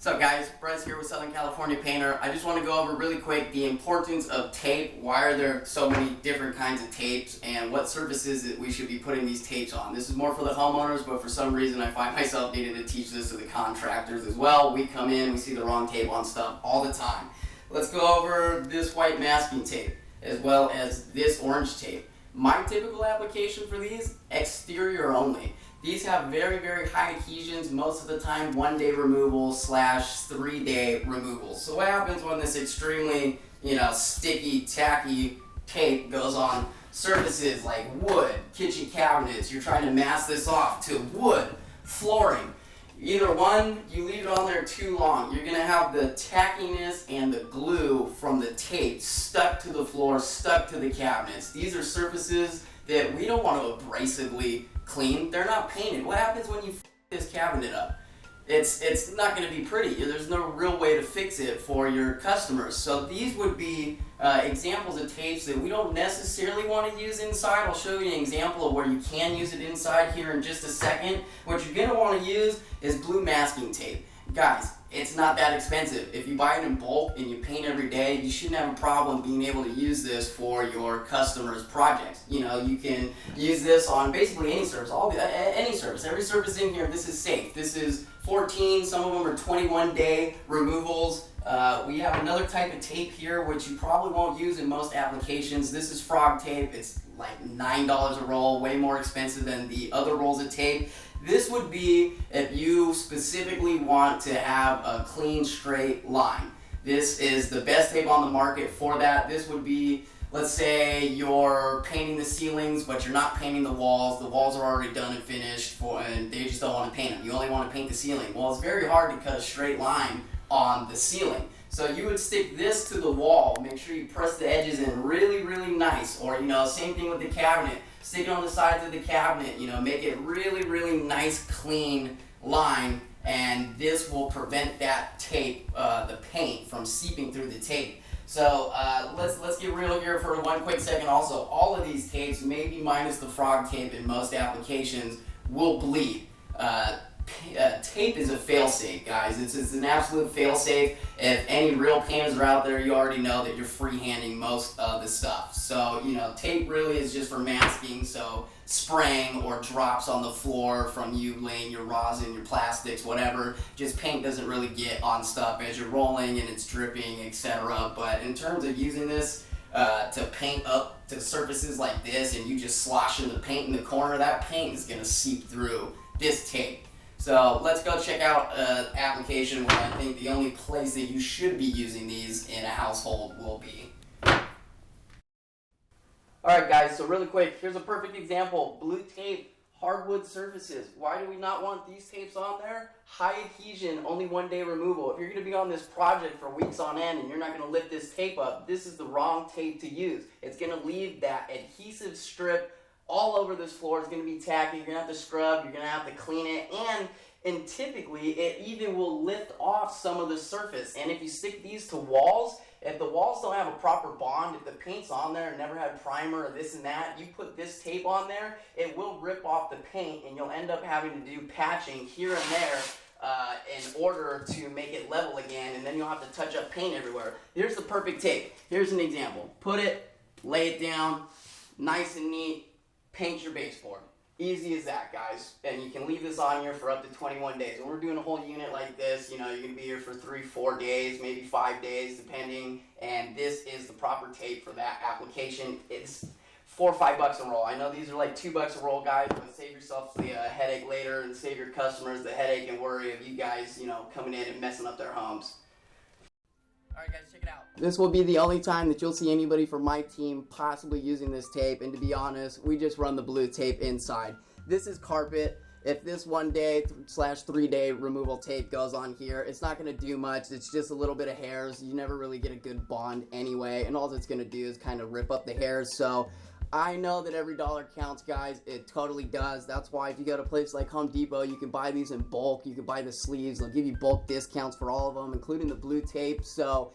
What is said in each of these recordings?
What's up guys, Brez here with Southern California Painter. I just want to go over really quick the importance of tape, why are there so many different kinds of tapes, and what surfaces that we should be putting these tapes on. This is more for the homeowners, but for some reason I find myself needing to teach this to the contractors as well. We come in, we see the wrong tape on stuff all the time. Let's go over this white masking tape as well as this orange tape. My typical application for these, exterior only. These have very, very high adhesions, most of the time 1-day removal / 3-day removal. So what happens when this extremely, sticky, tacky tape goes on surfaces like wood, kitchen cabinets, you're trying to mask this off to wood, flooring. Either one, you leave it on there too long, you're gonna have the tackiness and the glue from the tape stuck to the floor, stuck to the cabinets. These are surfaces that we don't want to abrasively clean. They're not painted. What happens when you f this cabinet up? It's not going to be pretty. There's no real way to fix it for your customers. So these would be examples of tapes that we don't necessarily want to use inside. I'll show you an example of where you can use it inside here in just a second. What you're going to want to use is blue masking tape. Guys, it's not that expensive. If you buy it in bulk and you paint every day, you shouldn't have a problem being able to use this for your customers' projects. You can use this on basically any surface, any surface. Every surface in here, this is safe. This is 14, some of them are 21-day removals. We have another type of tape here, which you probably won't use in most applications. This is frog tape. It's like $9 a roll, way more expensive than the other rolls of tape. This would be if you specifically want to have a clean, straight line. This is the best tape on the market for that. This would be, let's say you're painting the ceilings, but you're not painting the walls. The walls are already done and finished, and they just don't want to paint them. You only want to paint the ceiling. Well, it's very hard to cut a straight line on the ceiling. So you would stick this to the wall. Make sure you press the edges in really, really nice. Or, same thing with the cabinet. Stick it on the sides of the cabinet, make it really, really nice, clean line, and this will prevent that tape, the paint, from seeping through the tape. So let's get real here for one quick second. Also, all of these tapes, maybe minus the frog tape in most applications, will bleed. Tape is a fail-safe, guys. It's an absolute fail-safe. If any real painters are out there, you already know that you're freehanding most of the stuff. So, tape really is just for masking, so spraying or drops on the floor from you laying your rosin, your plastics, whatever. Just paint doesn't really get on stuff as you're rolling and it's dripping, etc. But in terms of using this to paint up to surfaces like this and you just slosh in the paint in the corner, that paint is going to seep through this tape. So let's go check out an application where I think the only place that you should be using these in a household will be. Alright guys, so really quick, here's a perfect example. Blue tape, hardwood surfaces. Why do we not want these tapes on there? High adhesion, only 1-day removal. If you're going to be on this project for weeks on end and you're not going to lift this tape up, this is the wrong tape to use. It's going to leave that adhesive strip all over this floor. It's going to be tacky. You're going to have to scrub. You're going to have to clean it. And typically, it even will lift off some of the surface. And if you stick these to walls, if the walls don't have a proper bond, if the paint's on there and never had primer or this and that, you put this tape on there, it will rip off the paint and you'll end up having to do patching here and there in order to make it level again, and then you'll have to touch up paint everywhere. Here's the perfect tape. Here's an example. Put it, lay it down, nice and neat. Paint your baseboard. Easy as that, guys. And you can leave this on here for up to 21 days. When we're doing a whole unit like this, you're going to be here for 3-4 days, maybe 5 days, depending. And this is the proper tape for that application. It's $4 or $5 a roll. I know these are like $2 a roll, guys, but save yourself the headache later and save your customers the headache and worry of you guys, coming in and messing up their homes. Alright guys, check it out. This will be the only time that you'll see anybody from my team possibly using this tape, and to be honest, we just run the blue tape inside. This is carpet. If this 1-day / 3-day removal tape goes on here, it's not going to do much. It's just a little bit of hairs. You never really get a good bond anyway, and all it's going to do is kind of rip up the hairs. So I know that every dollar counts, guys. It totally does. That's why if you go to a place like Home Depot, you can buy these in bulk. You can buy the sleeves. They'll give you bulk discounts for all of them, including the blue tape. So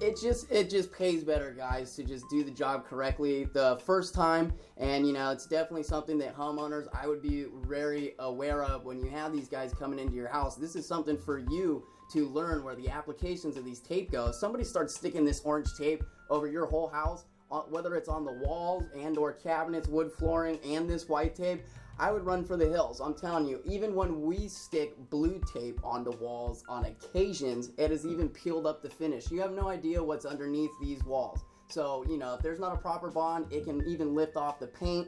it just pays better, guys, to just do the job correctly the first time. And it's definitely something that homeowners, I would be very aware of when you have these guys coming into your house. This is something for you to learn where the applications of these tape go. If somebody starts sticking this orange tape over your whole house, whether it's on the walls and or cabinets, wood flooring, and this white tape, I would run for the hills. I'm telling you, even when we stick blue tape onto walls on occasions, it has even peeled up the finish. You have no idea what's underneath these walls. So, if there's not a proper bond, it can even lift off the paint.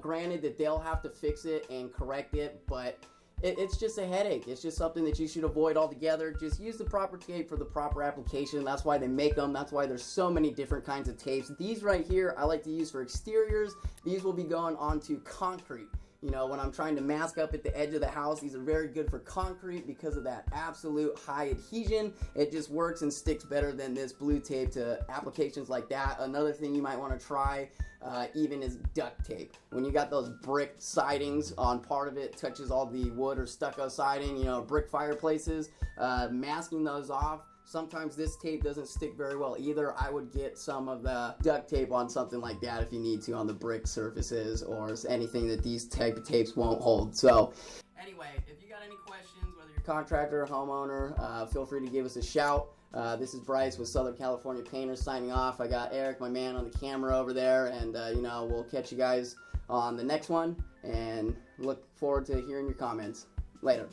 Granted that they'll have to fix it and correct it, but it's just a headache. It's just something that you should avoid altogether. Just use the proper tape for the proper application. That's why they make them. That's why there's so many different kinds of tapes. These right here, I like to use for exteriors. These will be going onto concrete. When I'm trying to mask up at the edge of the house, these are very good for concrete because of that absolute high adhesion. It just works and sticks better than this blue tape to applications like that. Another thing you might want to try even is duct tape. When you got those brick sidings on part of it, touches all the wood or stucco siding, brick fireplaces, masking those off. Sometimes this tape doesn't stick very well either. I would get some of the duct tape on something like that if you need to on the brick surfaces or anything that these type of tapes won't hold. So anyway, if you got any questions, whether you're a contractor or homeowner, feel free to give us a shout. This is Bryce with Southern California Painters signing off. I got Eric, my man, on the camera over there, and we'll catch you guys on the next one and look forward to hearing your comments. Later.